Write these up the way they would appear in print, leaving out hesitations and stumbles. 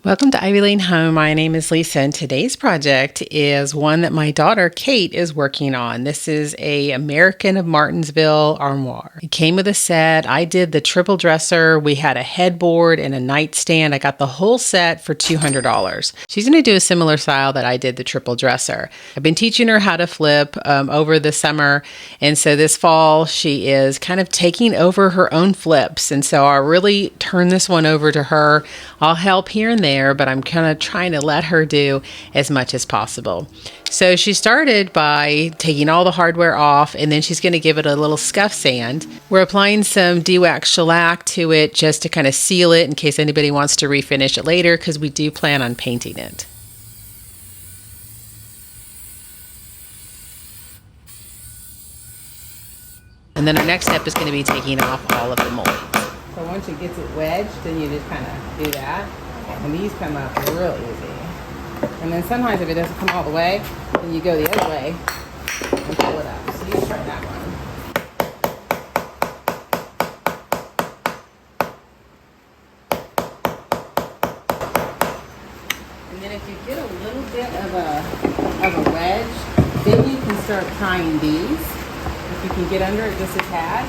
Welcome to Ivy Lane Home. My name is Lisa, and today's project is one that my daughter Kate is working on. This is a American of Martinsville armoire. It came with a set. I did the triple dresser. We had a headboard and a nightstand. I got the whole set for $200. She's going to do a similar style that I did the triple dresser. I've been teaching her how to flip over the summer, and so this fall she is kind of taking over her own flips, and so I really turn this one over to her. I'll help here and there, but I'm kind of trying to let her do as much as possible. So she started by taking all the hardware off, and then she's going to give it a little scuff sand. We're applying some de-wax shellac to it just to kind of seal it in case anybody wants to refinish it later, because we do plan on painting it. And then our next step is going to be taking off all of the moldings. So once it gets it wedged, then you just kind of do that. And these come up real easy. And then sometimes if it doesn't come all the way, then you go the other way and pull it up. So you try that one. And then if you get a little bit of a wedge, then you can start tying these. If you can get under it just a tad.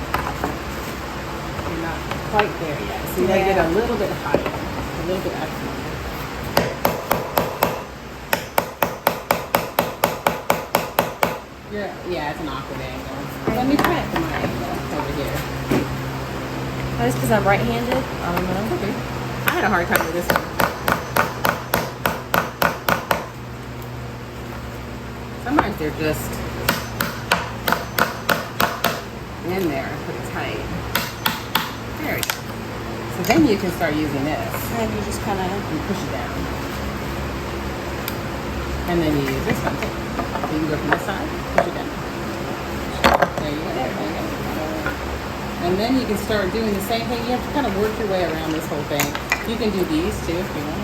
You're not quite there yet. So you gotta get a little bit higher. A little bit extra. Yeah, it's an awkward angle. Let me try it from my angle over here. That's because I'm right-handed? I don't know. Okay. I had a hard time with this one. Sometimes they're just in there pretty tight. There we go. So then you can start using this. And you just kind of push it down. And then you use this one too. So you can go from this side, push it down. There you go. There you go. And then you can start doing the same thing. You have to kind of work your way around this whole thing. You can do these too if you want.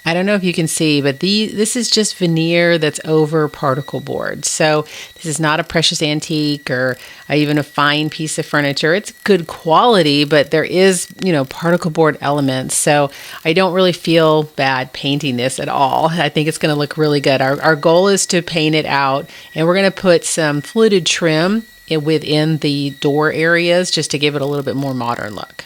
I don't know if you can see, but this is just veneer that's over particle board. So this is not a precious antique or even a fine piece of furniture. It's good quality, but there is, particle board elements. So I don't really feel bad painting this at all. I think it's going to look really good. Our goal is to paint it out, and we're going to put some fluted trim within the door areas just to give it a little bit more modern look.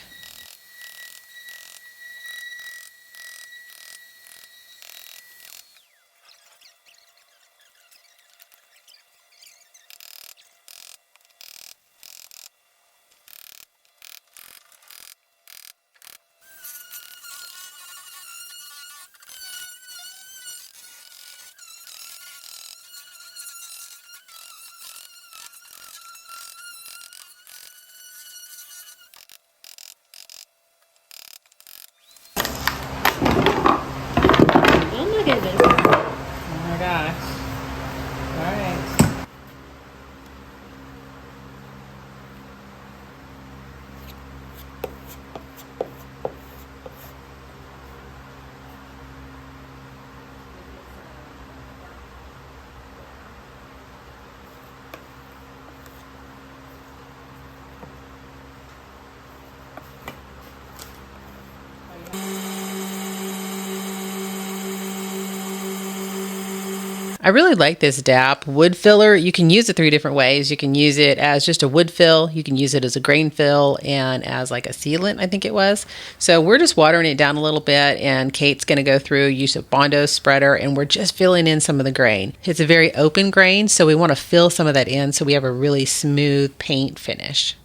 Oh my gosh. All right. I really like this DAP wood filler. You can use it 3 different ways. You can use it as just a wood fill. You can use it as a grain fill and as like a sealant, I think it was. So we're just watering it down a little bit, and Kate's going to go through, use a Bondo spreader, and we're just filling in some of the grain. It's a very open grain, so we want to fill some of that in so we have a really smooth paint finish.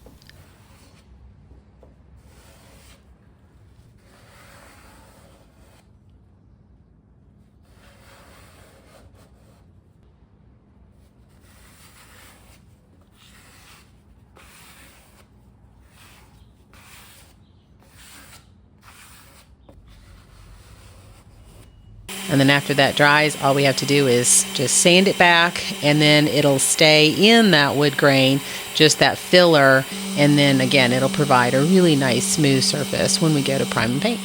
And then after that dries, all we have to do is just sand it back, and then it'll stay in that wood grain, just that filler, and then again, it'll provide a really nice smooth surface when we go to prime and paint.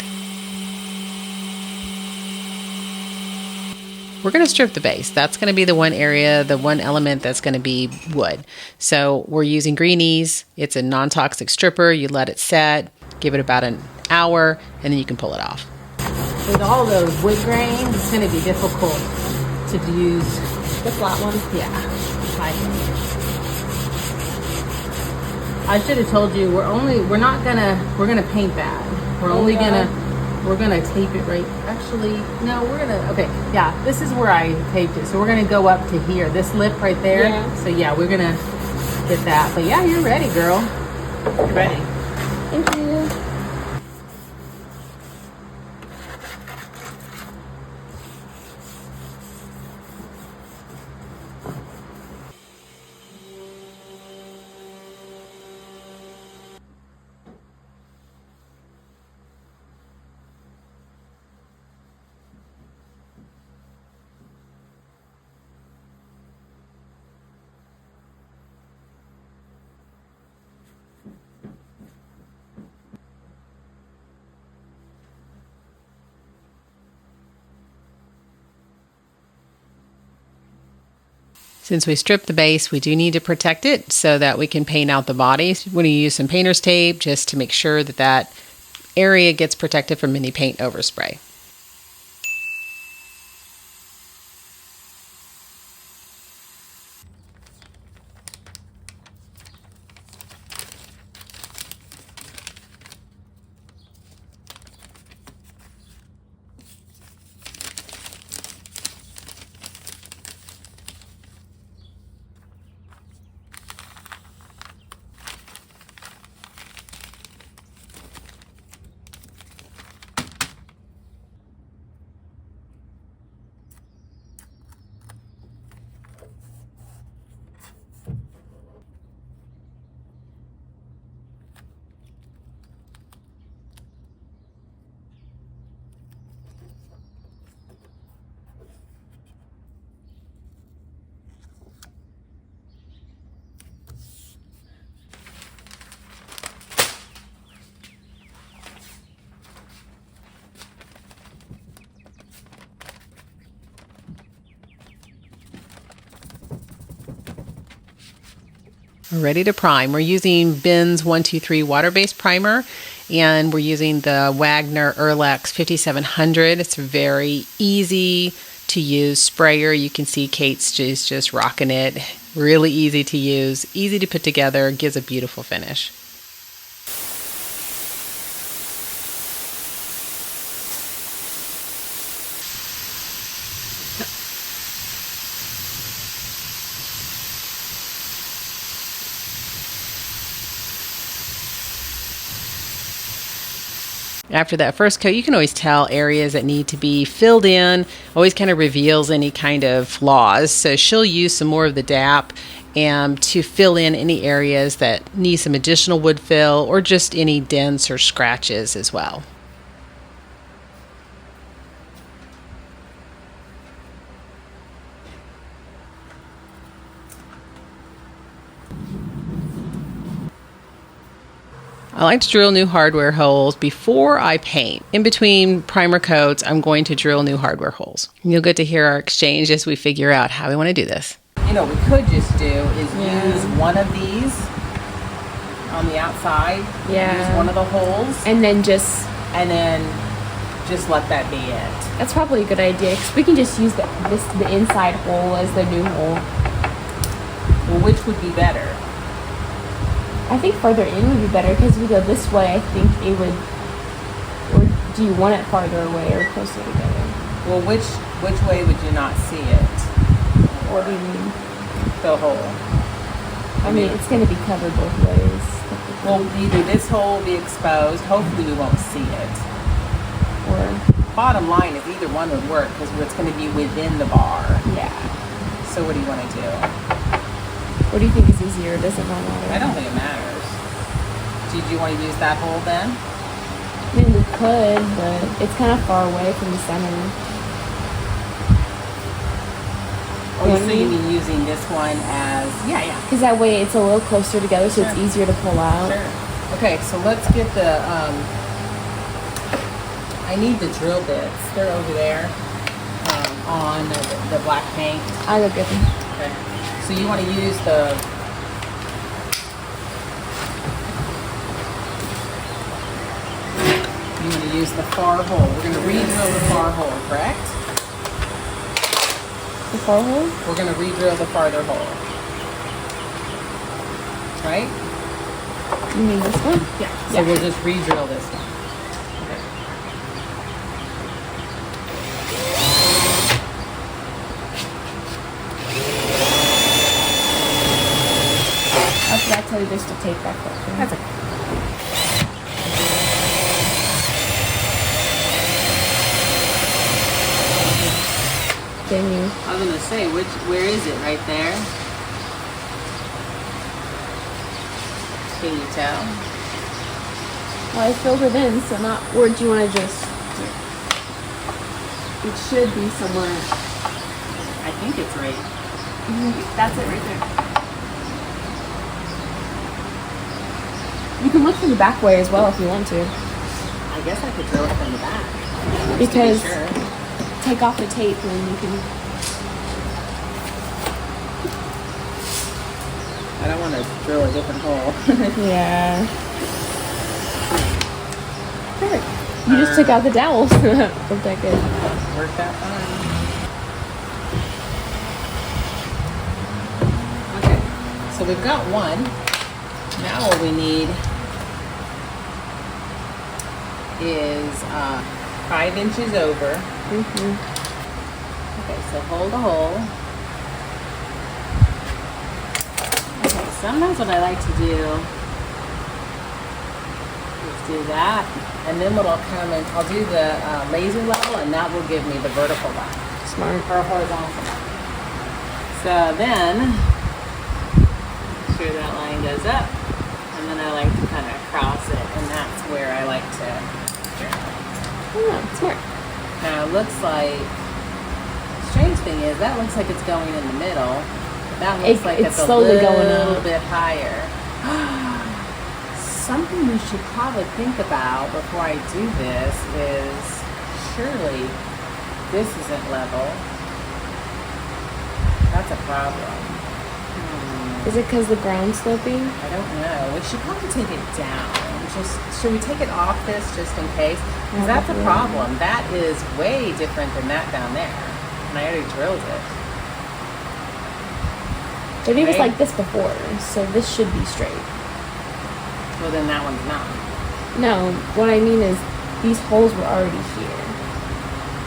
we're going to strip the base. That's going to be the one area, the one element that's going to be wood. So we're using Greenies. It's a non-toxic stripper. You let it set, give it about an hour, and then you can pull it off. With all those wood grains, it's going to be difficult to use The flat one? yeah. I should have told you we're gonna paint that. We're gonna tape it right. Actually, no, okay. Yeah, this is where I taped it. So we're gonna go up to here, this lip right there. Yeah. So yeah, we're gonna get that. But yeah, you're ready, girl. You're ready. Thank you. Since we stripped the base, we do need to protect it so that we can paint out the body. We're going to use some painter's tape just to make sure that that area gets protected from any paint overspray. We're ready to prime. We're using Ben's 123 water-based primer, and we're using the Wagner Erlex 5700. It's a very easy to use sprayer. You can see Kate's just rocking it. Really easy to use, easy to put together, gives a beautiful finish. After that first coat, you can always tell areas that need to be filled in, always kind of reveals any kind of flaws. So she'll use some more of the DAP to fill in any areas that need some additional wood fill or just any dents or scratches as well. I like to drill new hardware holes before I paint. In between primer coats, I'm going to drill new hardware holes. You'll get to hear our exchange as we figure out how we want to do this. You know, what we could just do is use one of these on the outside. Yeah. Use one of the holes. And then just let that be it. That's probably a good idea because we can just use the inside hole as the new hole. Well, which would be better? I think further in would be better because if we go this way, I think it would. Or do you want it farther away or closer together? Well, which way would you not see it? What do you mean? The hole. I mean, it's going to be covered both ways. Well, either this hole will be exposed. Hopefully, we won't see it. Or bottom line is either one would work because it's going to be within the bar. Yeah. So what do you want to do? What do you think is easier? Does it not matter? I don't think it matters. Did you want to use that hole then? I mean, we could, but it's kind of far away from the center. Oh, so you mean using this one as... Yeah. Because that way it's a little closer together, so it's easier to pull out. Sure. Okay, so let's get the... I need the drill bits. They're over there. on the black paint? I'll go get them. Okay. So you want to use the... You want to use the far hole. We're going to re-drill the far hole, correct? The far hole? We're going to re-drill the farther hole. Right? You mean this one? Yeah. So we'll just re-drill this one. Okay. I forgot to tell you there's the tape back there. That's okay. Can you? I was going to say, where is it? Right there? Can you tell? Well, I filled it in, so not. Or do you want to just? It should be somewhere. I think it's right. That's it right there. You can look from the back way as well if you want to. I guess I could drill it from the back. Because to be sure. Take off the tape and you can. I don't want to drill a different hole. Yeah. Perfect. You just took out the dowels. Worked that good. Worked out fine. Okay, so we've got one. Now what we need is 5 inches over. Mm-hmm. Okay, so hold the hole. Okay, sometimes what I like to do is do that, and then what I'll come and I'll do the laser level, and that will give me the vertical line. Smart. Or horizontal line. So then, make sure that line goes up, and then I like to kind of cross it, and that's where I like to journal. Oh, smart. Now it looks like, strange thing is, that looks like it's going in the middle. That looks like it's slowly a going little up. bit higher. Something we should probably think about before I do this is, surely this isn't level. That's a problem. Is it because the ground's sloping? I don't know. We should probably take it down. Should we take it off this just in case? Because that's a problem. That is way different than that down there. And I already drilled it. But it was like this before, so this should be straight. Well, then that one's not. No, what I mean is these holes were already here.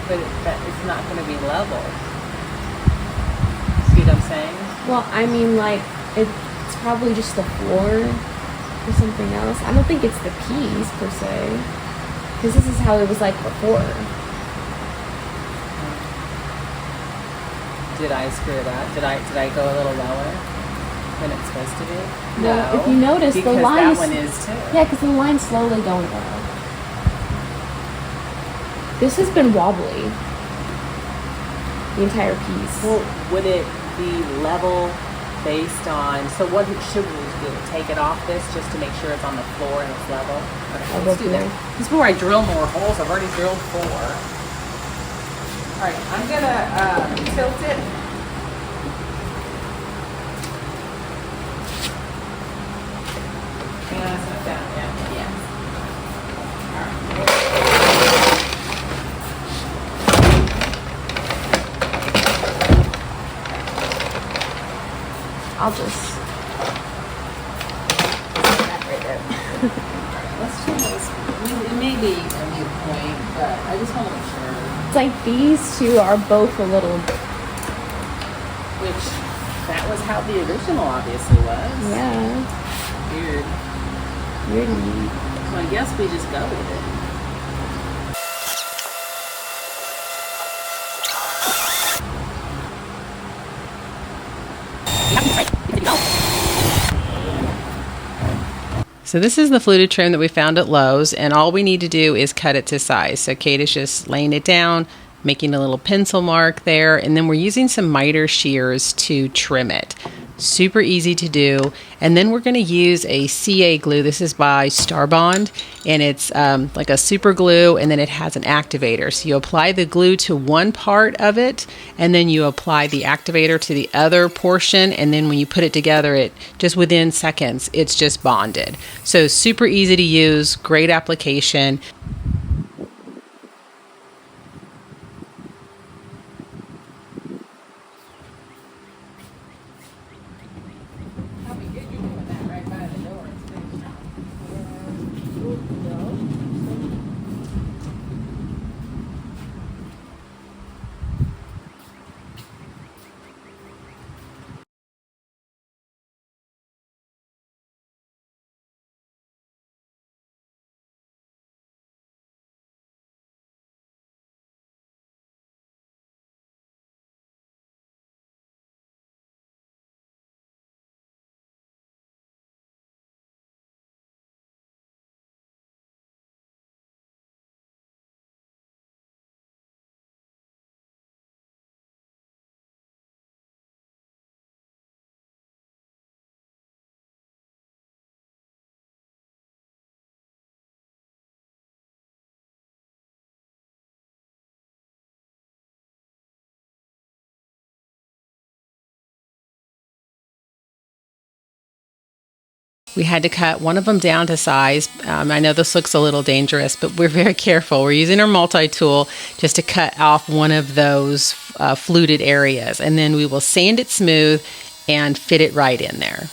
But it's not going to be level. See what I'm saying? Well, I mean, like, it's probably just the floor or something else. I don't think it's the piece, per se. Because this is how it was like before. Did I screw it up? Did I go a little lower than it's supposed to be? No. If you notice, the line that one is too. Yeah, because the line's slowly going up. This has been wobbly. The entire piece. Well, would it be level based on, so what should we do? Take it off this just to make sure it's on the floor and it's level? Okay, let's do that. Before I drill more holes, I've already drilled 4. Alright, I'm gonna tilt it. And set down, yeah. Alright. I'll just that right there. Let's try this. It may be a new point, but I just want to make sure. It's like these two are both a little. Which, that was how the original obviously was. Yeah. Weird. Weird and neat. So I guess we just go with it. So this is the fluted trim that we found at Lowe's, and all we need to do is cut it to size. So Kate is just laying it down, making a little pencil mark there, and then we're using some miter shears to trim it. Super easy to do. And then we're going to use a CA glue. This is by Starbond, and it's like a super glue, and then it has an activator. So you apply the glue to one part of it, and then you apply the activator to the other portion, and then when you put it together, it just within seconds, it's just bonded. So super easy to use, great application. We had to cut one of them down to size. I know this looks a little dangerous, but we're very careful. We're using our multi-tool just to cut off one of those fluted areas, and then we will sand it smooth and fit it right in there.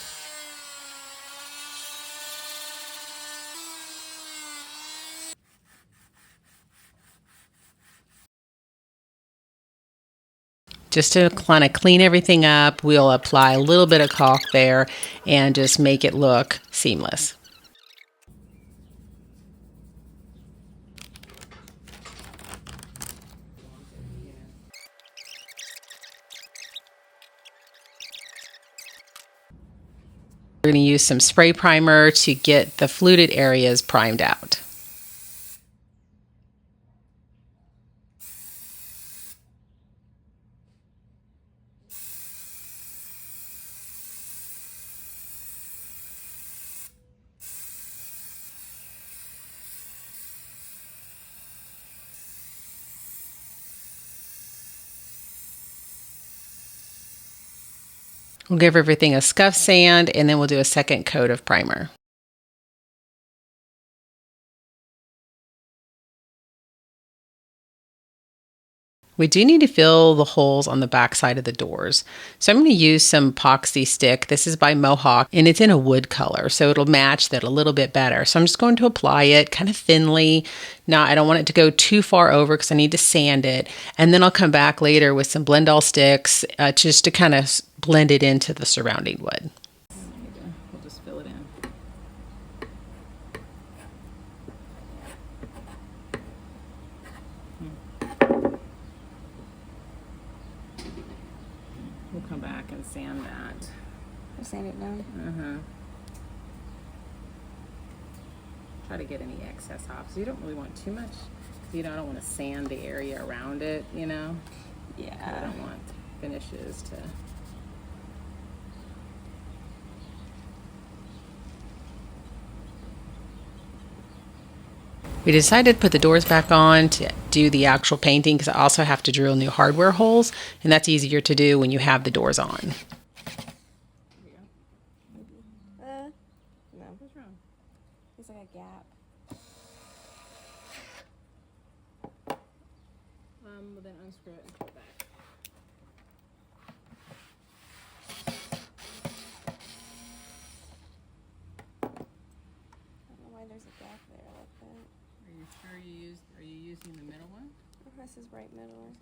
Just to kind of clean everything up, we'll apply a little bit of caulk there and just make it look seamless. We're going to use some spray primer to get the fluted areas primed out. We'll give everything a scuff sand, and then we'll do a second coat of primer. We do need to fill the holes on the back side of the doors. So I'm going to use some epoxy stick. This is by Mohawk, and it's in a wood color, so it'll match that a little bit better. So I'm just going to apply it kind of thinly. Now, I don't want it to go too far over because I need to sand it. And then I'll come back later with some blend all sticks just to kind of blend it into the surrounding wood. We'll just fill it in. We'll come back and sand that. Sand it down. Try to get any excess off. So you don't really want too much. I don't want to sand the area around it, Yeah. I don't want finishes to... We decided to put the doors back on to do the actual painting because I also have to drill new hardware holes, and that's easier to do when you have the doors on. No. What's wrong? There's like a gap. Well then unscrew it and put it back. I don't know why there's a gap there like that. Are you sure are you using the middle one? This is right middle.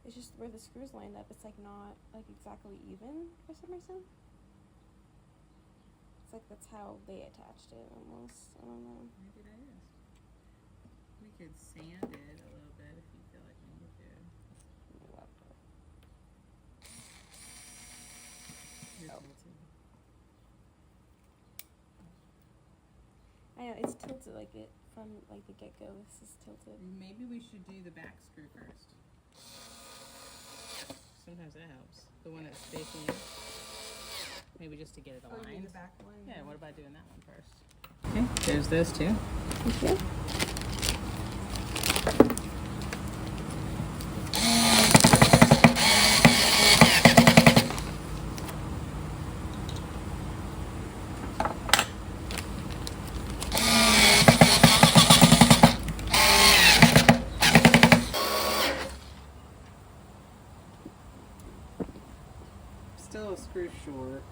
It's just where the screws lined up, it's like not like exactly even for some reason. It's like that's how they attached it almost. I don't know. Maybe that is. We could sand it a little bit if you feel like we need to. I know, it's tilted like it from like the get-go. This is tilted. Maybe we should do the back screw first. Sometimes that helps. The one that's facing you. Maybe just to get it aligned. Oh, you mean the back one? Yeah, what about doing that one first? Okay, there's those two. Okay. Still a screw short.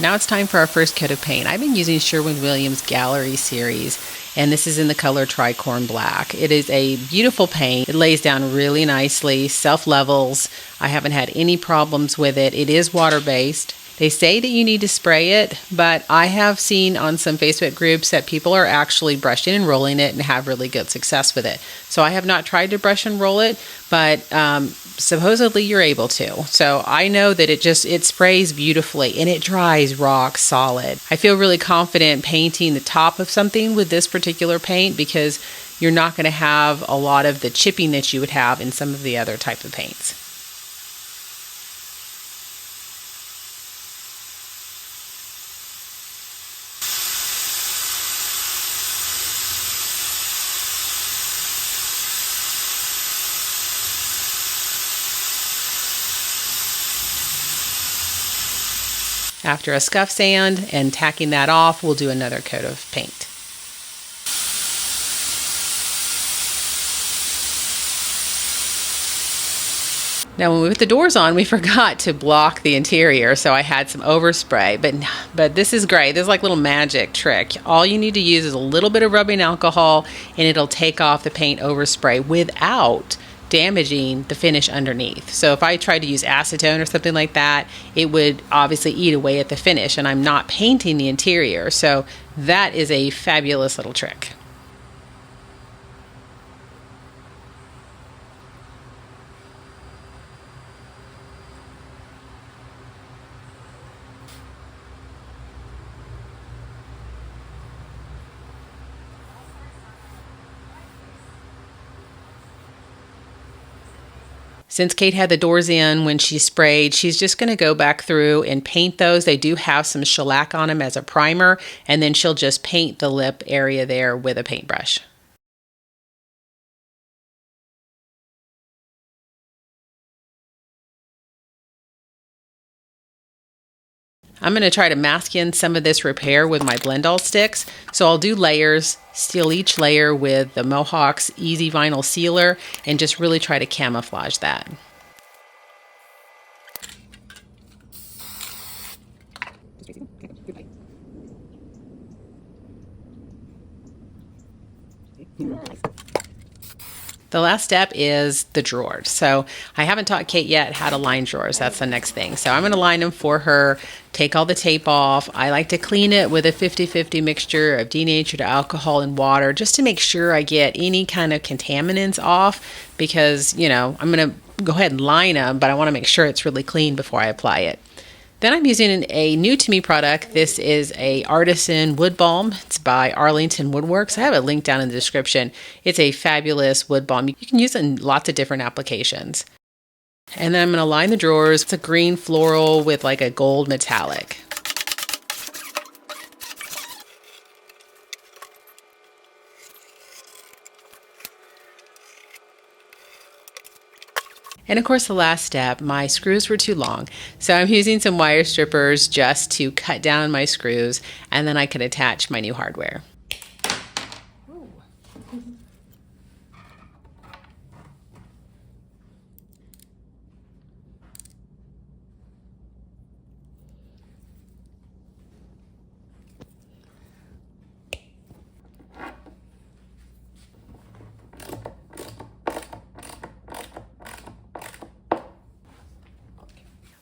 Now it's time for our first coat of paint. I've been using Sherwin Williams Gallery series, and this is in the color Tricorn Black. It is a beautiful paint. It lays down really nicely, self-levels. I haven't had any problems with it. It is water-based. They say that you need to spray it, but I have seen on some Facebook groups that people are actually brushing and rolling it and have really good success with it. So I have not tried to brush and roll it, but supposedly you're able to. So I know that it sprays beautifully and it dries rock solid. I feel really confident painting the top of something with this particular paint because you're not going to have a lot of the chipping that you would have in some of the other type of paints. After a scuff sand and tacking that off, we'll do another coat of paint. Now when we put the doors on, we forgot to block the interior, so I had some overspray, but this is great. This is like a little magic trick. All you need to use is a little bit of rubbing alcohol and it'll take off the paint overspray without damaging the finish underneath. So if I tried to use acetone or something like that, it would obviously eat away at the finish, and I'm not painting the interior. So that is a fabulous little trick. Since Kate had the doors in when she sprayed, she's just going to go back through and paint those. They do have some shellac on them as a primer, and then she'll just paint the lip area there with a paintbrush. I'm going to try to mask in some of this repair with my blend all sticks. So I'll do layers, seal each layer with the Mohawk's Easy Vinyl Sealer, and just really try to camouflage that. The last step is the drawers. So I haven't taught Kate yet how to line drawers. That's the next thing. So I'm going to line them for her, take all the tape off. I like to clean it with a 50-50 mixture of denatured alcohol and water just to make sure I get any kind of contaminants off because, you know, I'm going to go ahead and line them, but I want to make sure it's really clean before I apply it. Then I'm using a new to me product. This is a Artisan wood balm. It's by Arlington Woodworks. I have a link down in the description. It's a fabulous wood balm. You can use it in lots of different applications. And then I'm going to line the drawers. It's a green floral with like a gold metallic. And of course, the last step, my screws were too long. So I'm using some wire strippers just to cut down my screws, and then I can attach my new hardware.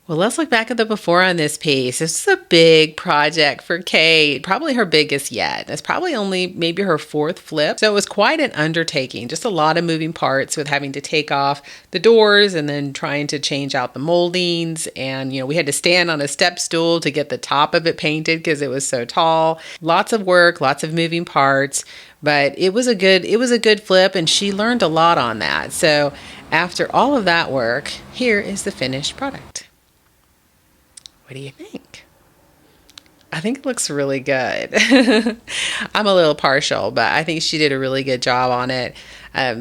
Well, let's look back at the before on this piece. This is a big project for Kate, probably her biggest yet. It's probably only maybe her fourth flip. So it was quite an undertaking, just a lot of moving parts with having to take off the doors and then trying to change out the moldings. And, we had to stand on a step stool to get the top of it painted because it was so tall. Lots of work, lots of moving parts, but it was a good flip, and she learned a lot on that. So after all of that work, here is the finished product. What do you think? I think it looks really good. I'm a little partial, but I think she did a really good job on it.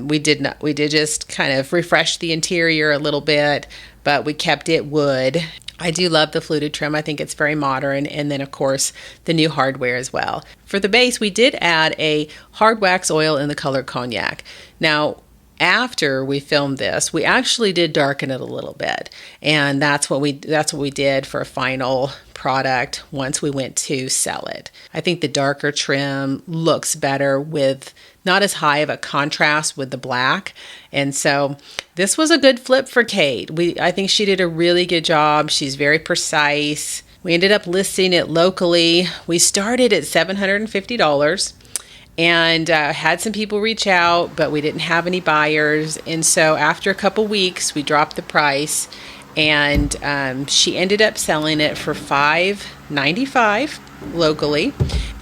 We did just kind of refresh the interior a little bit, but we kept it wood. I do love the fluted trim. I think it's very modern. And then, of course, the new hardware as well. For the base, we did add a hard wax oil in the color cognac. Now, after we filmed this, we actually did darken it a little bit, and that's what we did for a final product once we went to sell it. I think the darker trim looks better with not as high of a contrast with the black, and so this was a good flip for Kate. I think she did a really good job. She's very precise. We ended up listing it locally. We started at $750. And had some people reach out, but we didn't have any buyers. And so after a couple weeks, we dropped the price, and she ended up selling it for $595 locally.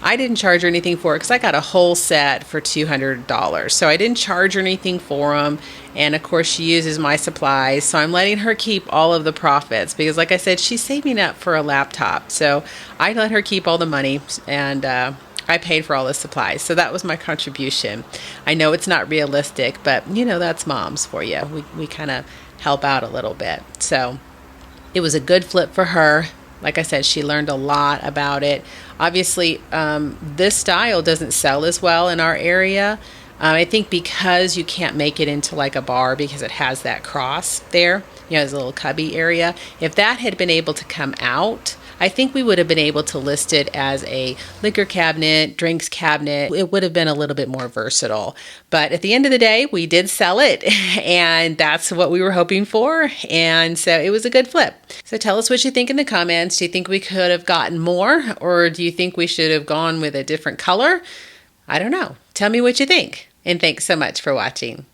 I didn't charge her anything for it because I got a whole set for $200. So I didn't charge her anything for them. And of course, she uses my supplies. So I'm letting her keep all of the profits because, like I said, she's saving up for a laptop. So I let her keep all the money, and I paid for all the supplies. So that was my contribution. I know it's not realistic, but that's moms for you. We kind of help out a little bit. So it was a good flip for her. Like I said, she learned a lot about it. Obviously, this style doesn't sell as well in our area. I think because you can't make it into like a bar because it has that cross there, there's a little cubby area. If that had been able to come out, I think we would have been able to list it as a liquor cabinet, drinks cabinet. It would have been a little bit more versatile. But at the end of the day, we did sell it, and that's what we were hoping for. And so it was a good flip. So tell us what you think in the comments. Do you think we could have gotten more, or do you think we should have gone with a different color? I don't know. Tell me what you think. And thanks so much for watching.